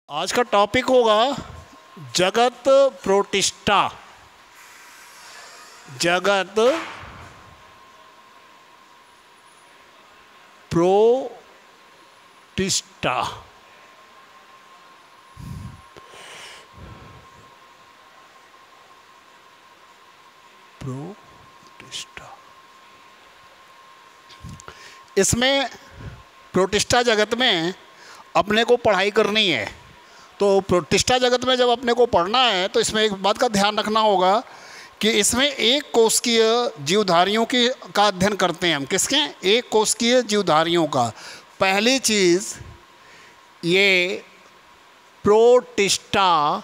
आज का टॉपिक होगा जगत प्रोटिष्ठा। जगत प्रोटिष्ठा। प्रोटिष्ठा इसमें प्रोटिष्ठा जगत में अपने को पढ़ाई करनी है। तो प्रोटिष्ठा जगत में जब अपने को पढ़ना है तो इसमें एक बात का ध्यान रखना होगा कि इसमें एक कोशिकीय जीवधारियों की का अध्ययन करते हैं हम। किसके? एक कोशिकीय जीवधारियों का। पहली चीज़ ये प्रोटिष्ठा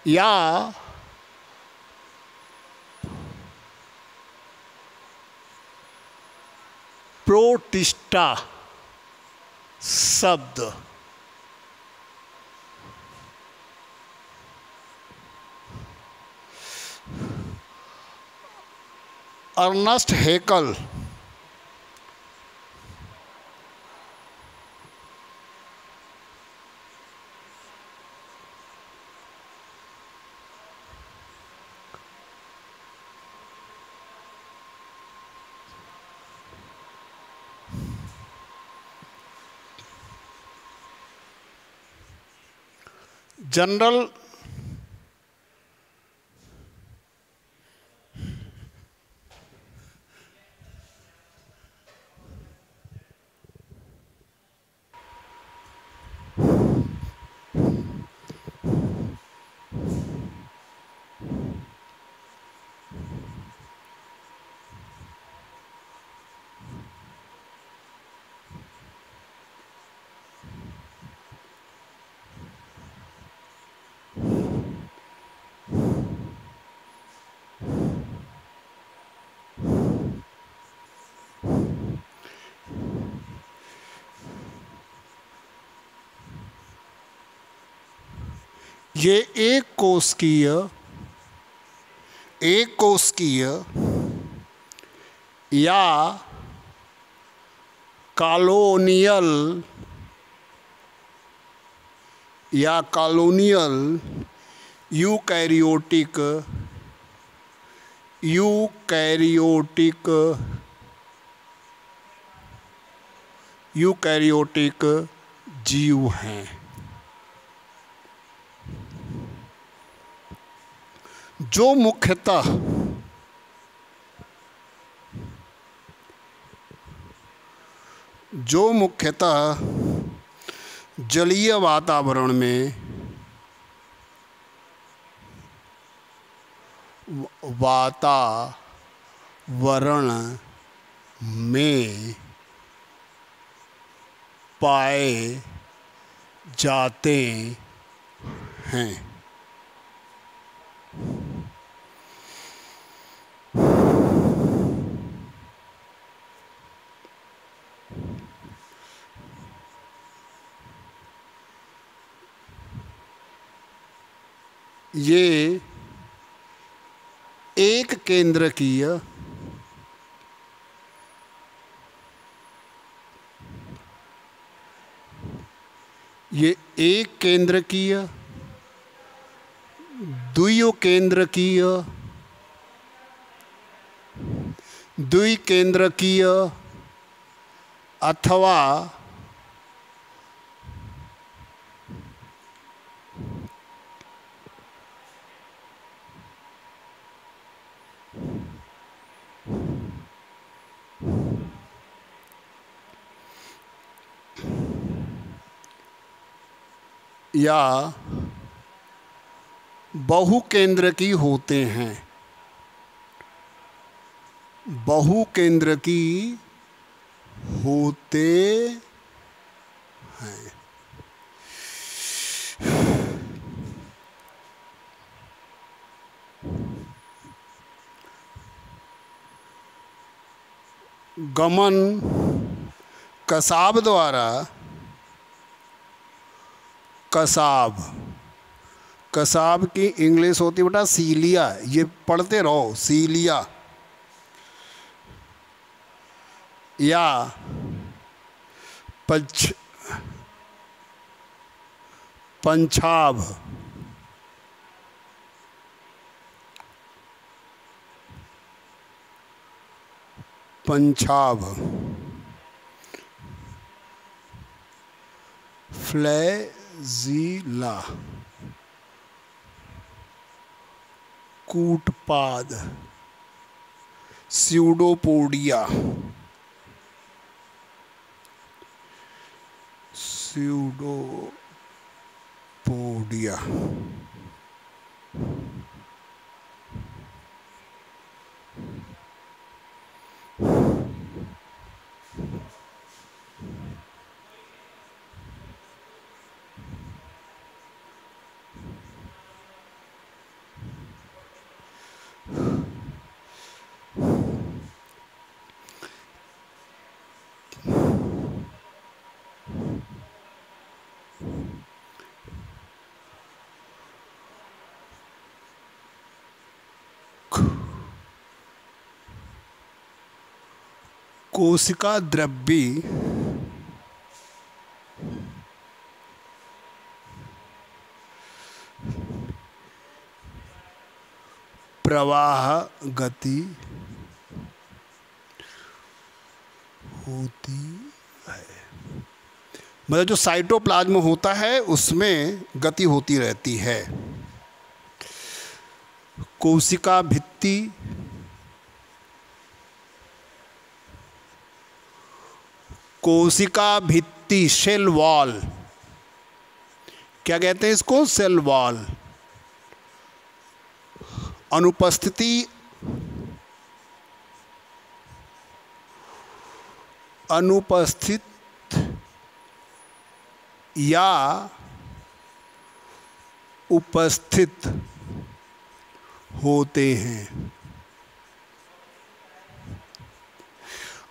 या प्रोटिष्ठा शब्द अर्नस्ट हैकल जनरल ये एक कोशिकीय या कॉलोनियल यूकैरियोटिक जीव हैं जो मुख्यतः जलीय वातावरण में पाए जाते हैं। ये एक केंद्रकीय द्विकेंद्रकीय अथवा या बहुकेंद्रकी होते हैं। गमन कसाब द्वारा कसाब की इंग्लिश होती बेटा सीलिया। ये पढ़ते रहो, सीलिया या पंछाभ, पंछाभ, फ्लैजीला, कूटपाद, स्यूडोपोडिया, स्यूडोपोडिया, कोशिका द्रव्य, प्रवाह गति होती है। मतलब जो साइटोप्लाज्म होता है उसमें गति होती रहती है। कोशिका भित्ति, कोशिका भित्ति, सेल वॉल, क्या कहते हैं इसको? Cell wall. अनुपस्थिति, अनुपस्थित या उपस्थित होते हैं।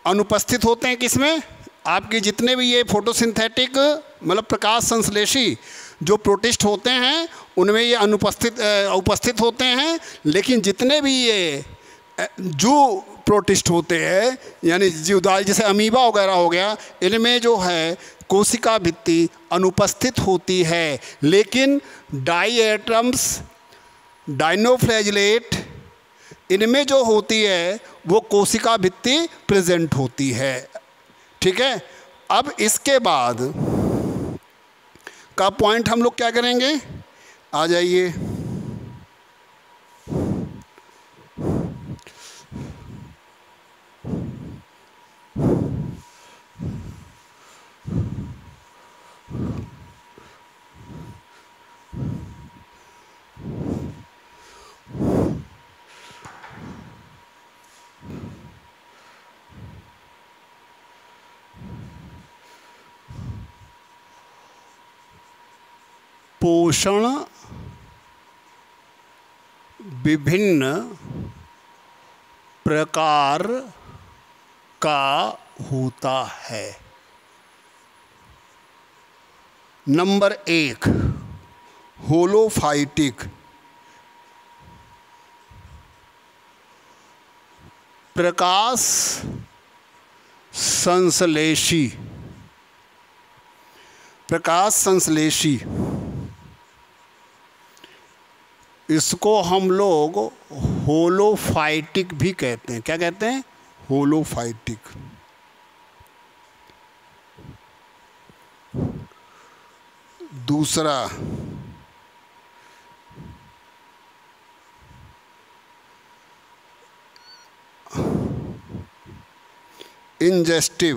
अनुपस्थित होते हैं किसमें? आपके जितने भी ये फोटोसिंथेटिक मतलब प्रकाश संश्लेषी जो प्रोटिस्ट होते हैं उनमें ये उपस्थित होते हैं। लेकिन जितने भी ये जो प्रोटिस्ट होते हैं यानी जीवदाल जैसे अमीबा वगैरह हो गया, इनमें जो है कोशिका भित्ति अनुपस्थित होती है। लेकिन डायएटम्स, डायनोफ्लैजिलेट, इनमें जो होती है वो कोशिका भित्ति प्रेजेंट होती है। ठीक है। अब इसके बाद का पॉइंट हम लोग क्या करेंगे? आ जाइए। पोषण विभिन्न प्रकार का होता है। नंबर 1 होलोफाइटिक, प्रकाश संश्लेषी, प्रकाश संश्लेषी, इसको हम लोग होलोफाइटिक भी कहते हैं। क्या कहते हैं? होलोफाइटिक। दूसरा इंजेस्टिव,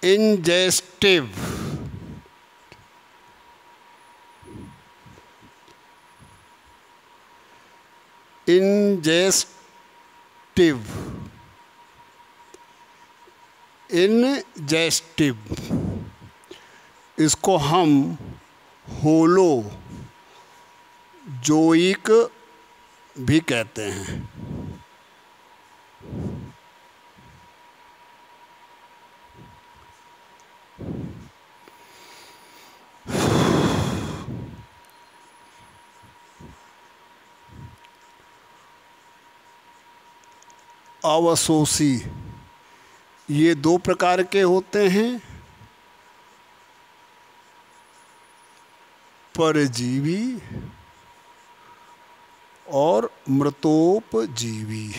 इंजेस्टिव, इंजेस्टिव, इंजेस्टिव, इसको हम होलो जोइक भी कहते हैं। अवशोषी, ये दो प्रकार के होते हैं, परजीवी और मृतोपजीवी।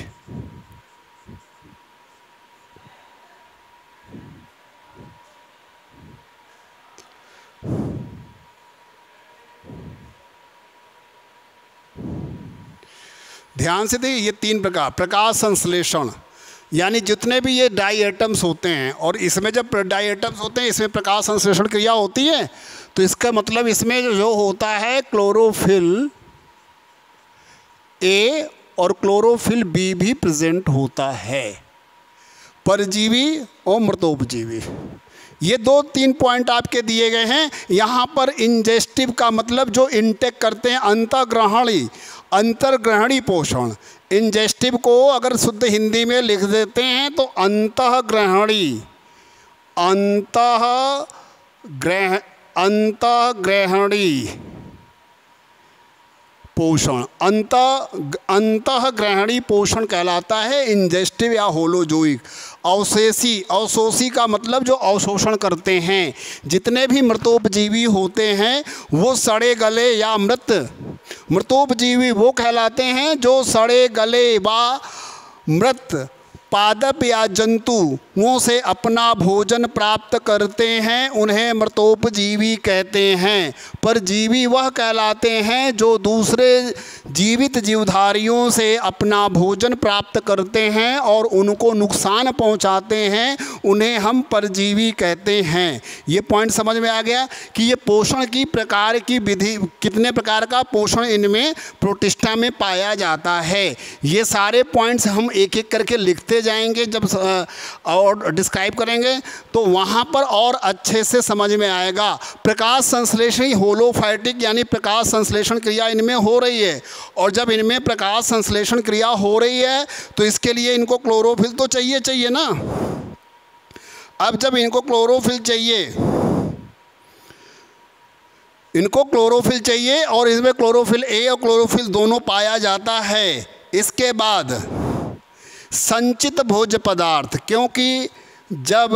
ध्यान से देखिए, ये तीन प्रकार, प्रकाश संश्लेषण यानी जितने भी ये डाई एटम्स होते हैं, और इसमें जब डाई एटम्स होते हैं इसमें प्रकाश संश्लेषण क्रिया होती है, तो इसका मतलब इसमें जो होता है क्लोरोफिल ए और क्लोरोफिल बी भी प्रेजेंट होता है, परजीवी और मृतोपजीवी। ये दो तीन पॉइंट आपके दिए गए हैं। यहाँ पर इंजेस्टिव का मतलब जो इनटेक करते हैं, अंतर्ग्रहणी पोषण। इंजेस्टिव को अगर शुद्ध हिंदी में लिख देते हैं तो अंतःग्रहणी पोषण, अंतःग्रहणी पोषण कहलाता है इंजेस्टिव या होलोजोइक। अवशोषी का मतलब जो अवशोषण करते हैं। जितने भी मृतोपजीवी होते हैं वो सड़े गले या मृतोपजीवी वो कहलाते हैं जो सड़े गले व मृत पादप या जंतुओं से अपना भोजन प्राप्त करते हैं, उन्हें मृतोपजीवी कहते हैं। परजीवी वह कहलाते हैं जो दूसरे जीवित जीवधारियों से अपना भोजन प्राप्त करते हैं और उनको नुकसान पहुंचाते हैं, उन्हें हम परजीवी कहते हैं। ये पॉइंट समझ में आ गया कि ये पोषण की प्रकार की विधि, कितने प्रकार का पोषण इनमें प्रोटिस्टा में पाया जाता है। ये सारे पॉइंट्स हम एक एक करके लिखते जाएंगे जब और डिस्क्राइब करेंगे तो वहाँ पर और अच्छे से समझ में आएगा। प्रकाश संश्लेषण होलोफाइटिक यानी प्रकाश संश्लेषण क्रिया इनमें हो रही है, और जब इनमें प्रकाश संश्लेषण क्रिया हो रही है तो इसके लिए इनको क्लोरोफिल तो चाहिए ना। अब जब इनको क्लोरोफिल चाहिए और इसमें क्लोरोफिल ए और क्लोरोफिल दोनों पाया जाता है। इसके बाद संचित भोज्य पदार्थ, क्योंकि जब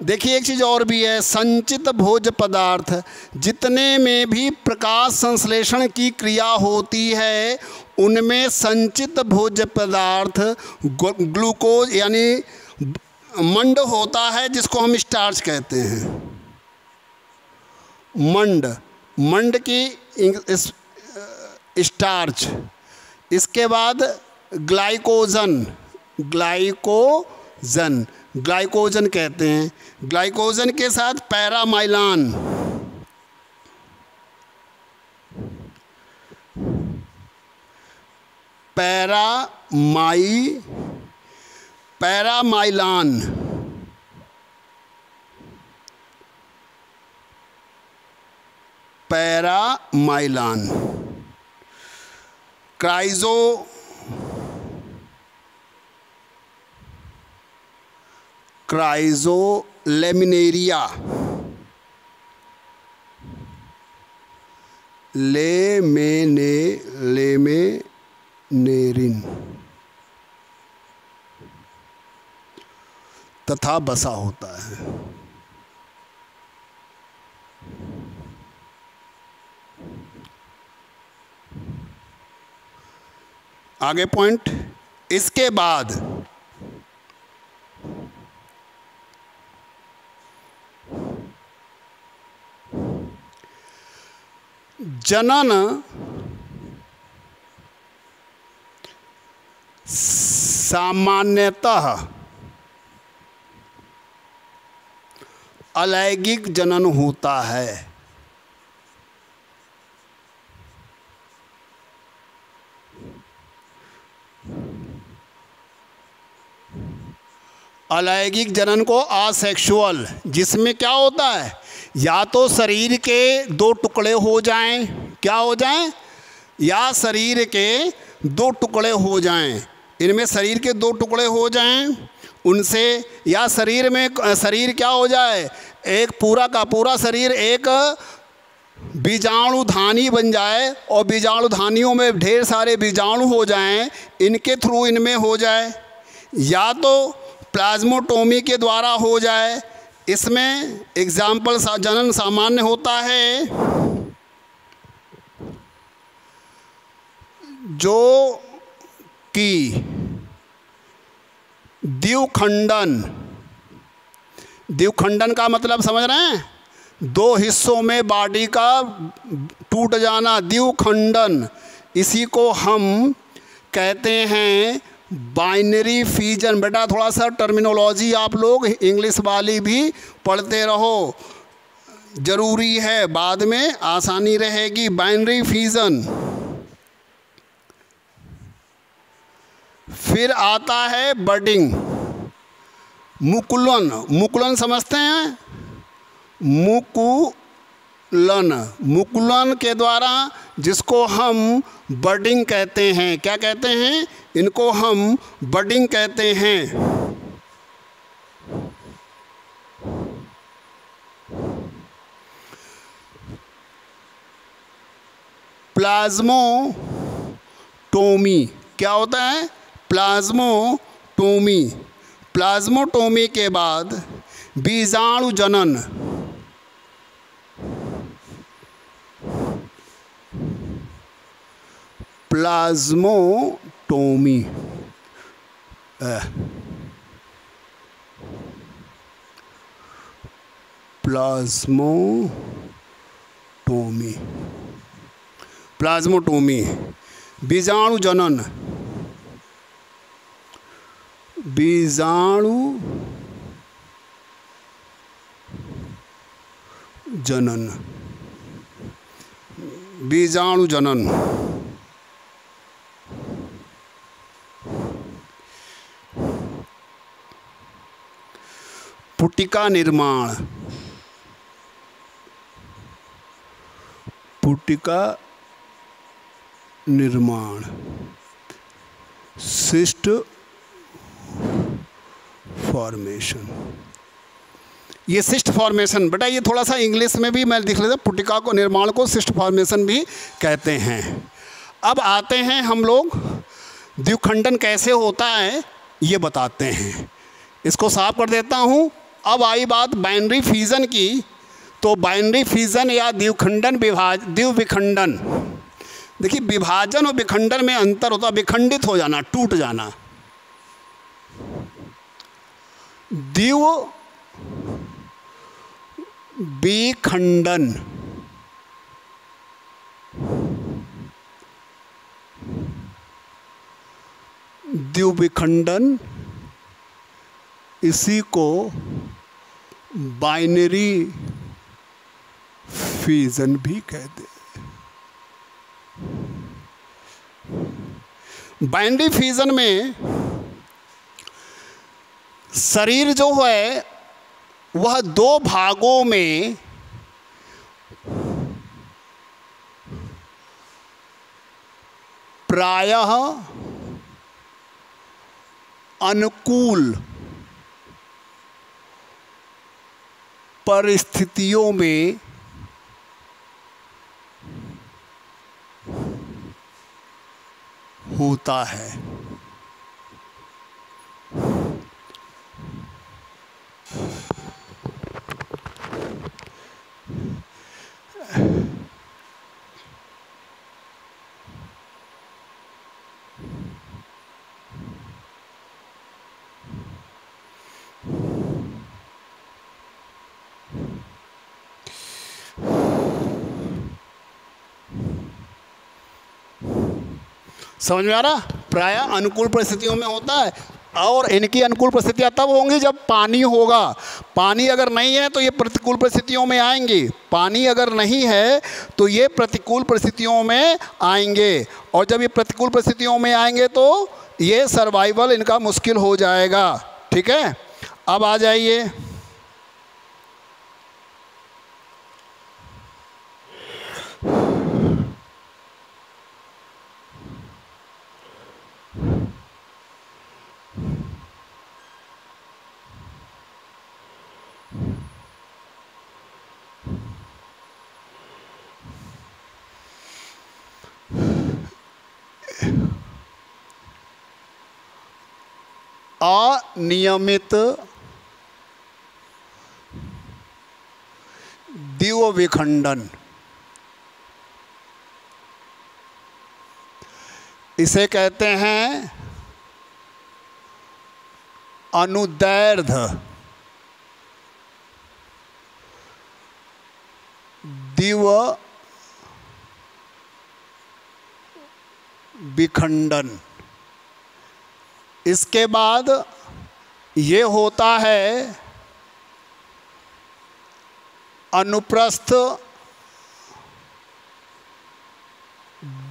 देखिए एक चीज़ और भी है, संचित भोज्य पदार्थ जितने में भी प्रकाश संश्लेषण की क्रिया होती है उनमें संचित भोज्य पदार्थ ग्लूकोज यानी मंड होता है, जिसको हम स्टार्च कहते हैं। मंड की स्टार्च। इसके बाद ग्लाइकोजन कहते हैं। ग्लाइकोजन के साथ पैरामाइलान, क्राइजोलेमिनेरिया, लेमेनेरिन तथा बसा होता है। आगे पॉइंट, इसके बाद जनन सामान्यतः अलैंगिक जनन होता है। अलैंगिक जनन को असेक्सुअल, जिसमें क्या होता है, या तो शरीर के दो टुकड़े हो जाएं, क्या हो जाएं, या शरीर के दो टुकड़े हो जाएं। इनमें शरीर के दो टुकड़े हो जाएं उनसे, या शरीर क्या हो जाए, एक पूरा का पूरा शरीर एक बीजाणुधानी बन जाए और बीजाणुधानियों में ढेर सारे बीजाणु हो जाएं, इनके थ्रू इनमें हो जाए। या तो प्लाज्मोटोमी के द्वारा हो जाए, इसमें एग्जाम्पल जनन सामान्य होता है, जो कि द्विखंडन का मतलब समझ रहे हैं, दो हिस्सों में बॉडी का टूट जाना, द्विखंडन, इसी को हम कहते हैं बाइनरी फिजन। बेटा थोड़ा सा टर्मिनोलॉजी आप लोग इंग्लिश वाली भी पढ़ते रहो, जरूरी है, बाद में आसानी रहेगी। Binary fission. फिर आता है बडिंग, मुकुलन। मुकुलन समझते हैं, मुकुलन के द्वारा जिसको हम बडिंग कहते हैं, क्या कहते हैं, इनको हम बडिंग कहते हैं। प्लाज्मोटोमी क्या होता है, प्लाज्मोटोमी। प्लाज्मोटोमी के बाद बीजाणु जनन, प्लाज्मोटोमी, प्लाज्मोटोमी, प्लाज्मोटोमी, बीजाणु जनन, बीजाणु जनन, बीजाणु जनन। पुटिका निर्माण, पुटिका निर्माण, सिस्ट फॉर्मेशन। ये सिस्ट फॉर्मेशन, बेटा ये थोड़ा सा इंग्लिश में भी मैं लिख लेता, पुटिका को निर्माण को सिस्ट फॉर्मेशन भी कहते हैं। अब आते हैं हम लोग द्विखंडन कैसे होता है ये बताते हैं। इसको साफ कर देता हूँ। अब आई बात बाइनरी फिजन की, तो बाइनरी फिजन या द्विखंडन द्विविखंडन, देखिए विभाजन और विखंडन में अंतर होता है। विखंडित हो जाना, टूट जाना। द्विविखंडन, द्विविखंडन, इसी को बाइनरी फिजन भी कहते हैं। बाइनरी फिजन में शरीर जो है वह दो भागों में प्रायः अनुकूल परिस्थितियों में होता है। समझ में आ रहा? प्राय अनुकूल परिस्थितियों में होता है, और इनकी अनुकूल परिस्थितियां तब होंगी जब पानी होगा। पानी अगर नहीं है तो ये प्रतिकूल परिस्थितियों में आएंगी, पानी अगर नहीं है तो ये प्रतिकूल परिस्थितियों में आएंगे, और जब ये प्रतिकूल परिस्थितियों में आएंगे तो ये सर्वाइवल इनका मुश्किल हो जाएगा। ठीक है, अब आ जाइए अनियमित द्विविखंडन, इसे कहते हैं अनुदैर्ध्य द्विविखंडन। इसके बाद ये होता है अनुप्रस्थ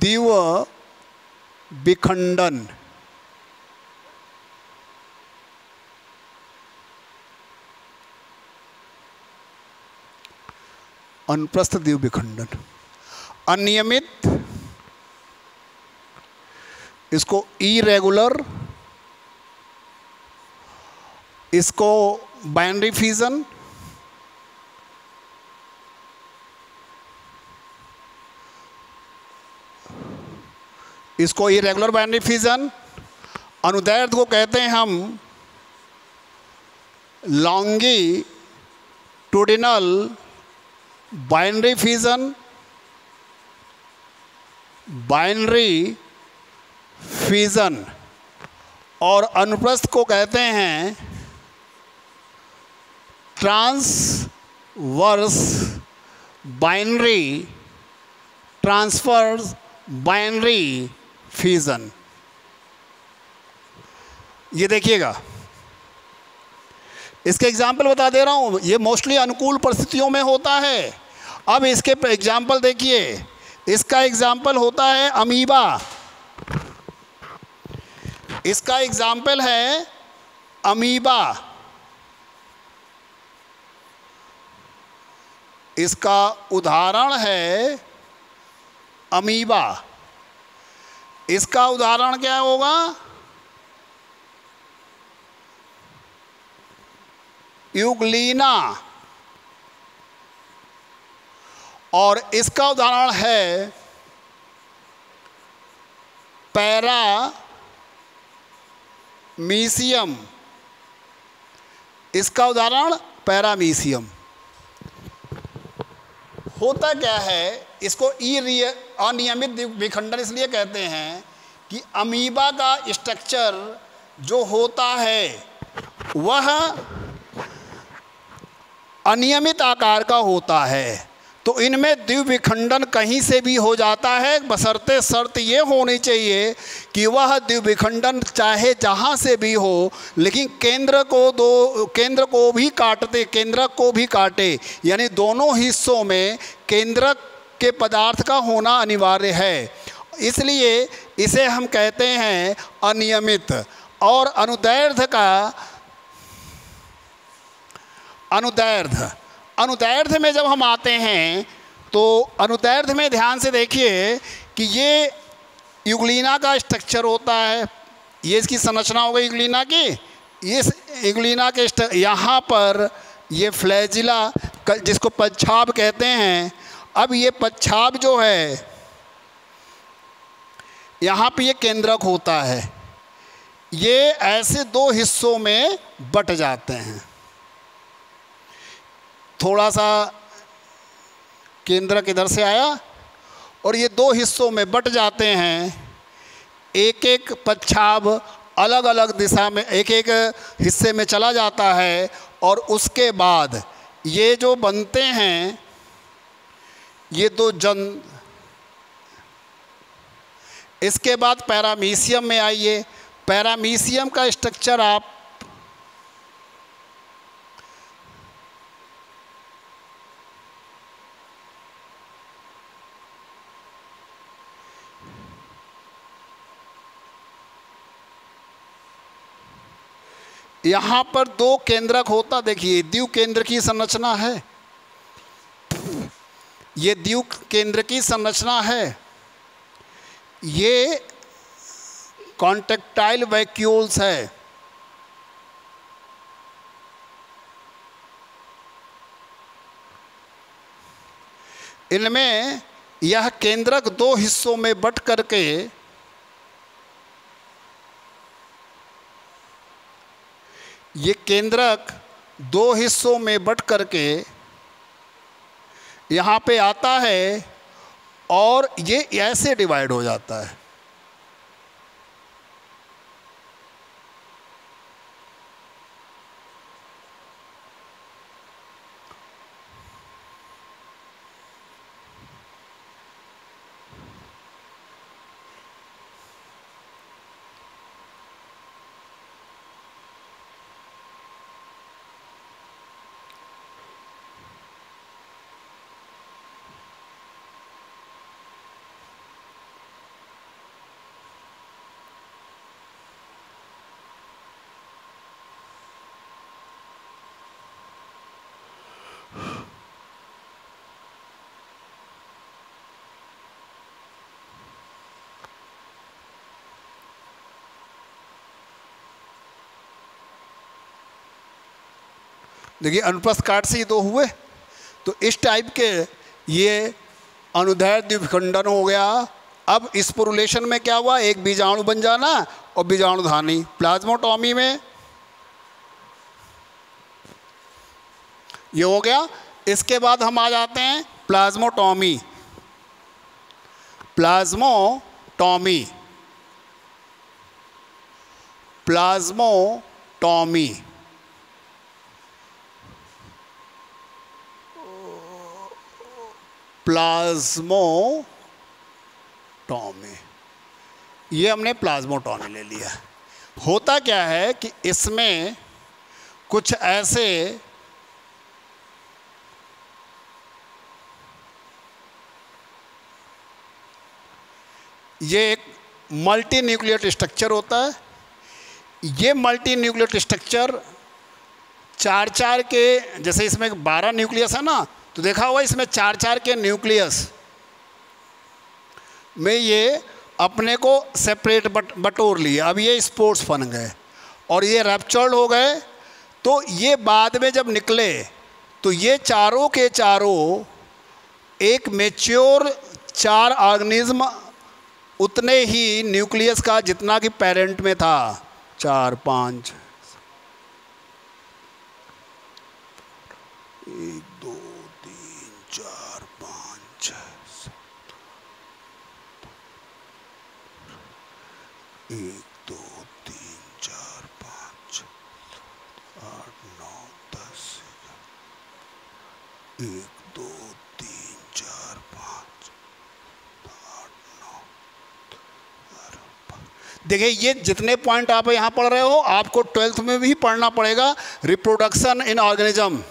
द्विविखंडन। अनुप्रस्थ द्विविखंडन, अनियमित, इसको इरेगुलर, इसको बाइनरी फिजन, इसको इरेगुलर बाइनरी फिजन। अनुदैर्ध्य को कहते हैं हम longitudinal binary fission, binary fission. और अनुप्रस्थ को कहते हैं transverse binary, transverse binary fission. ये देखिएगा, इसके एग्जाम्पल बता दे रहा हूँ। ये मोस्टली अनुकूल परिस्थितियों में होता है। अब इसके एग्जाम्पल देखिए। इसका एग्जाम्पल होता है अमीबा। इसका एग्जाम्पल है अमीबा। इसका उदाहरण है अमीबा। इसका उदाहरण क्या होगा? यूग्लिना। और इसका उदाहरण है पैरामीशियम। इसका उदाहरण पैरामीशियम। होता क्या है, इसको अनियमित विखंडन इसलिए कहते हैं कि अमीबा का स्ट्रक्चर जो होता है वह अनियमित आकार का होता है। तो इनमें द्विविखंडन कहीं से भी हो जाता है, बशर्ते शर्त ये होनी चाहिए कि वह द्विविखंडन चाहे जहाँ से भी हो, लेकिन केंद्रक को भी काटे, यानी दोनों हिस्सों में केंद्रक के पदार्थ का होना अनिवार्य है। इसलिए इसे हम कहते हैं अनियमित। और अनुदैर्ध्य में जब हम आते हैं तो अनुदैर्ध्य में ध्यान से देखिए कि ये यूग्लिना का स्ट्रक्चर होता है। ये इसकी संरचना हो गई यूग्लिना की। ये यूग्लिना के यहाँ पर ये फ्लैजिला जिसको पच्छाब कहते हैं। अब ये पच्छाब जो है यहाँ पे ये केंद्रक होता है। ये ऐसे दो हिस्सों में बट जाते हैं। थोड़ा सा केंद्रक इधर से आया और ये दो हिस्सों में बट जाते हैं। एक एक पच्छाब अलग अलग दिशा में एक एक हिस्से में चला जाता है। और उसके बाद ये जो बनते हैं ये दो इसके बाद पैरामीशियम में आइए। पैरामीशियम का स्ट्रक्चर आप यहाँ पर दो केंद्रक होता, देखिए द्विव केंद्र की संरचना है। ये द्विव केंद्र की संरचना है। ये कॉन्ट्रैक्टाइल वैक्यूल्स है। इनमें यह केंद्रक दो हिस्सों में बट करके ये केंद्रक दो हिस्सों में बट करके यहाँ पे आता है और ये ऐसे डिवाइड हो जाता है। देखिए अनुप्रस्थ काट से ये दो हुए, तो इस टाइप के ये अनुदैर्ध्य द्विखंडन हो गया। अब इस पोरुलेशन में क्या हुआ, एक बीजाणु बन जाना और बीजाणुधानी। प्लाज्मोटॉमी में ये हो गया। इसके बाद हम आ जाते हैं प्लाज्मोटॉमी। प्लाज्मोटॉमी प्लाज्मोटॉमी प्लाज्मोटॉमी, ये हमने प्लाज्मोटॉमी ले लिया। होता क्या है कि इसमें कुछ ऐसे ये एक मल्टी न्यूक्लियर स्ट्रक्चर होता है। ये मल्टी न्यूक्लियर स्ट्रक्चर चार चार के, जैसे इसमें 12 न्यूक्लियस है ना, तो देखा हुआ इसमें 4-4 के न्यूक्लियस में ये अपने को सेपरेट बटोर लिए। अब ये स्पोर्स बन गए और ये रैप्चर्ड हो गए। तो ये बाद में जब निकले तो ये चारों के चारों एक मैच्योर 4 ऑर्गेनिज्म उतने ही न्यूक्लियस का जितना कि पेरेंट में था, 4, 5, 1, 2, 3, 4, 5, 6, 1, 2, 3, 4, 5, 8, 9, 10, 1, 2, 3, 4, 5, 8, 9। देखिए ये जितने पॉइंट आप यहाँ पढ़ रहे हो आपको 12th में भी पढ़ना पड़ेगा। रिप्रोडक्शन इन ऑर्गेनिज्म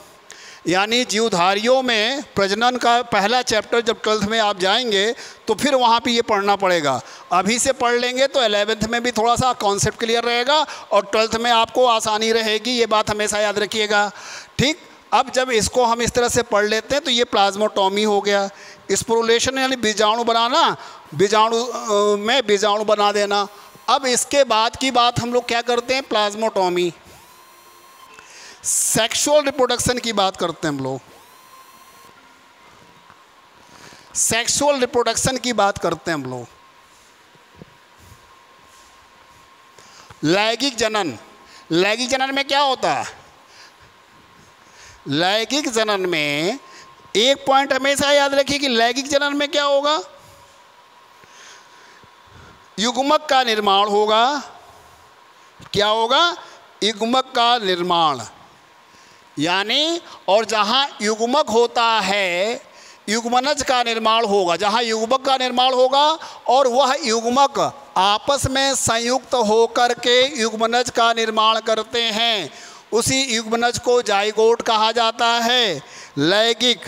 यानी जीवधारियों में प्रजनन का पहला चैप्टर जब 12th में आप जाएंगे तो फिर वहाँ पे ये पढ़ना पड़ेगा। अभी से पढ़ लेंगे तो 11th में भी थोड़ा सा कॉन्सेप्ट क्लियर रहेगा और 12th में आपको आसानी रहेगी। ये बात हमेशा याद रखिएगा, ठीक। अब जब इसको हम इस तरह से पढ़ लेते हैं तो ये प्लाज्मोटॉमी हो गया। स्पोरुलेशन यानी बीजाणु बनाना, बीजाणु में बीजाणु बना देना। अब इसके बाद की बात हम लोग क्या करते हैं, प्लाज्मोटॉमी, सेक्सुअल रिप्रोडक्शन की बात करते हैं हम लोग। सेक्सुअल रिप्रोडक्शन की बात करते हैं हम लोग। लैंगिक जनन, लैंगिक जनन में क्या होता है, लैंगिक जनन में एक पॉइंट हमेशा याद रखिए कि लैंगिक जनन में क्या होगा, युग्मक का निर्माण होगा। क्या होगा, युग्मक का निर्माण, यानी और जहाँ युग्मक होता है युग्मनज का निर्माण होगा। जहाँ युग्मक का निर्माण होगा और वह युग्मक आपस में संयुक्त होकर के युग्मनज का निर्माण करते हैं, उसी युग्मनज को जाइगोट कहा जाता है। लैंगिक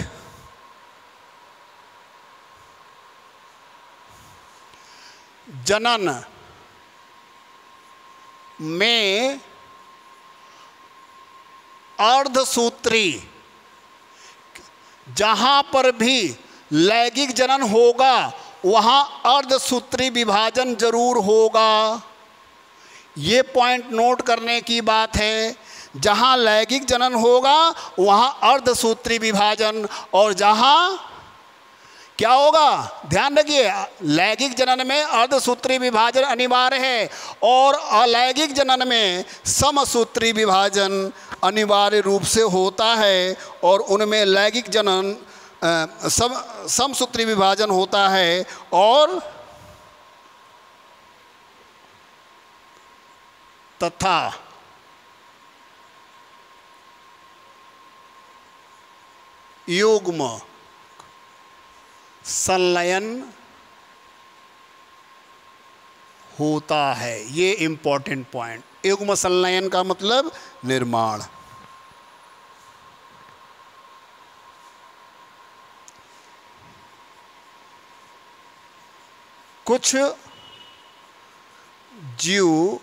जनन में अर्धसूत्री, जहाँ पर भी लैंगिक जनन होगा वहाँ अर्धसूत्री विभाजन जरूर होगा। ये पॉइंट नोट करने की बात है। जहाँ लैंगिक जनन होगा वहाँ अर्धसूत्री विभाजन, और जहाँ क्या होगा, ध्यान रखिए, लैंगिक जनन में अर्धसूत्री विभाजन अनिवार्य है और अलैंगिक जनन में समसूत्री विभाजन अनिवार्य रूप से होता है, और उनमें लैंगिक जनन समसूत्री विभाजन होता है और तथा युग्म संलयन होता है। ये इंपॉर्टेंट पॉइंट, युग्म संलयन का मतलब निर्माण। कुछ जीव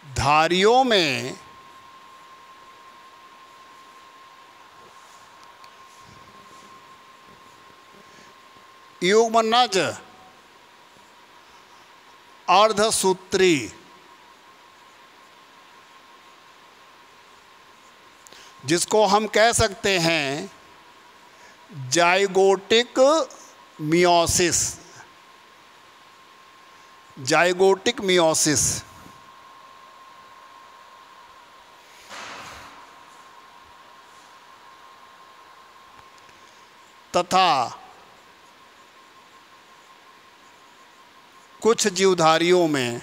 धारियों में युग्मनज अर्धसूत्री जिसको हम कह सकते हैं जाइगोटिक मियोसिस, जाइगोटिक मियोसिस, तथा कुछ जीवधारियों में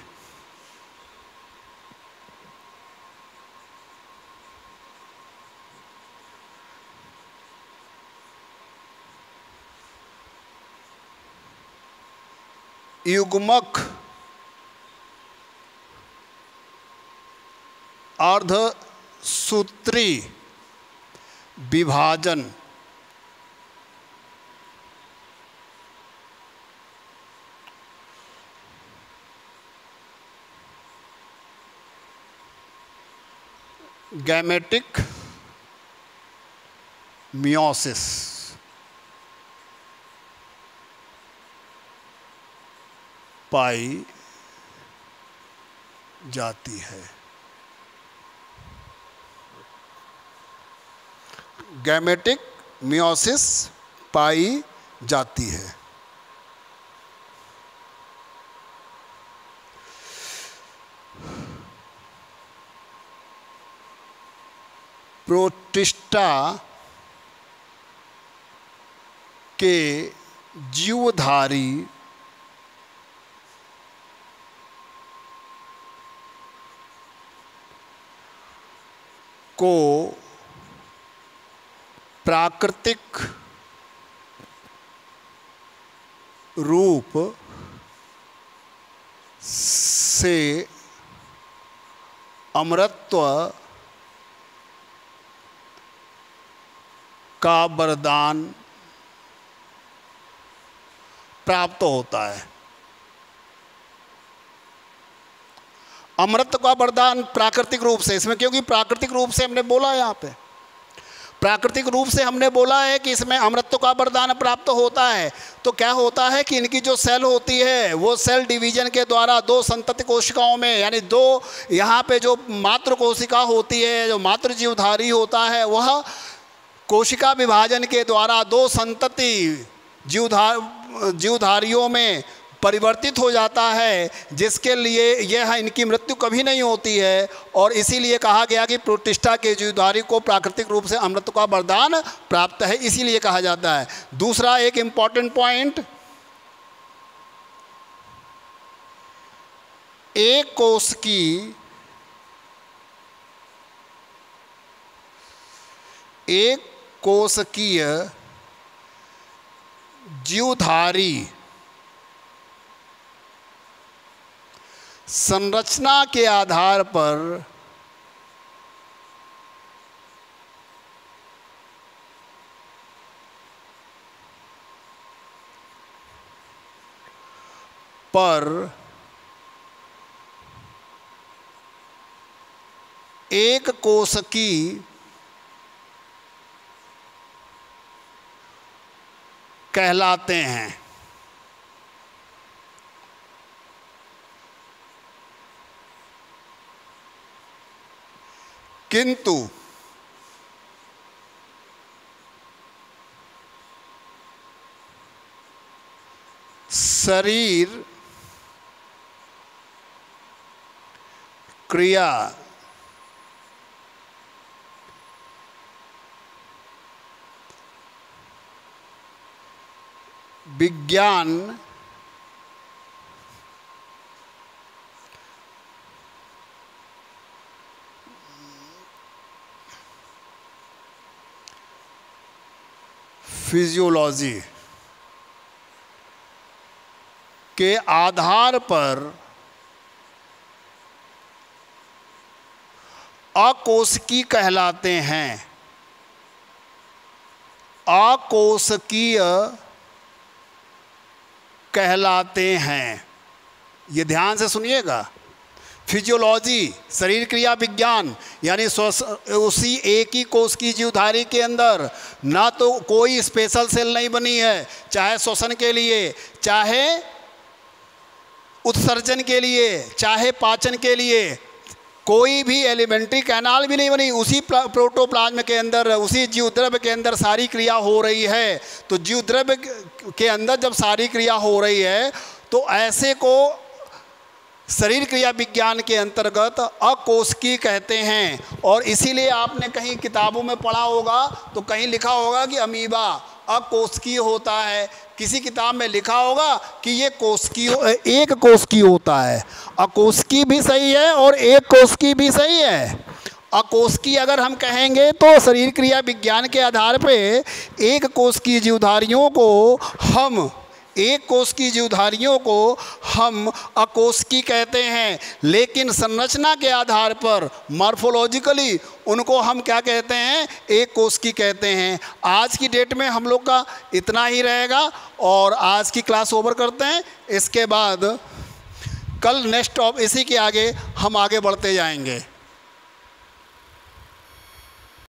युग्मक अर्धसूत्री विभाजन गैमेटिक मियोसिस पाई जाती है। गैमेटिक मियोसिस पाई जाती है। प्रोटिस्टा के जीवधारी को प्राकृतिक रूप से अमरत्व का वरदान प्राप्त होता है। अमृत का वरदान प्राकृतिक रूप से, इसमें क्योंकि प्राकृतिक रूप से हमने बोला, यहाँ पे प्राकृतिक रूप से हमने बोला है कि इसमें अमृत का वरदान प्राप्त होता है। तो क्या होता है कि इनकी जो सेल होती है वो सेल डिवीजन के द्वारा दो संतति कोशिकाओं में, यानी दो, यहाँ पे जो मातृ कोशिका होती है, जो मातृ जीवधारी होता है, वह कोशिका विभाजन के द्वारा दो संतति जीवधारियों में परिवर्तित हो जाता है, जिसके लिए यह इनकी मृत्यु कभी नहीं होती है। और इसीलिए कहा गया कि प्रोटिस्टा के जीवधारी को प्राकृतिक रूप से अमृत का वरदान प्राप्त है, इसीलिए कहा जाता है। दूसरा एक इंपॉर्टेंट पॉइंट, एक कोश की एक कोशिकीय जीवधारी संरचना के आधार पर एक कोशिकी कहलाते हैं। किंतु शरीर क्रिया विज्ञान फिजियोलॉजी के आधार पर अकोशिकीय कहलाते हैं। अकोशिकीय कहलाते हैं। ये ध्यान से सुनिएगा। फिजियोलॉजी शरीर क्रिया विज्ञान यानी उसी एक ही कोश की जीवधारी के अंदर ना तो कोई स्पेशल सेल नहीं बनी है, चाहे श्वसन के लिए, चाहे उत्सर्जन के लिए, चाहे पाचन के लिए, कोई भी एलिमेंट्री कैनाल भी नहीं बनी। उसी प्रोटोप्लाज्म के अंदर, उसी जीवद्रव्य के अंदर सारी क्रिया हो रही है। तो जीवद्रव्य के अंदर जब सारी क्रिया हो रही है तो ऐसे को शरीर क्रिया विज्ञान के अंतर्गत अकोशिकीय कहते हैं। और इसीलिए आपने कहीं किताबों में पढ़ा होगा तो कहीं लिखा होगा कि अमीबा अकोशिकीय होता है, किसी किताब में लिखा होगा कि ये कोशिकीय, एक कोशिकीय होता है। अकोशिकीय भी सही है और एक कोशिकीय भी सही है। अकोशिकीय अगर हम कहेंगे तो शरीर क्रिया विज्ञान के आधार पे एक कोशिकीय जीवधारियों को हम अकोशिकीय कहते हैं। लेकिन संरचना के आधार पर मॉर्फोलॉजिकली उनको हम क्या कहते हैं? एक कोशिकीय कहते हैं। आज की डेट में हम लोग का इतना ही रहेगा और आज की क्लास ओवर करते हैं। इसके बाद कल नेक्स्ट इसी के आगे हम आगे बढ़ते जाएंगे।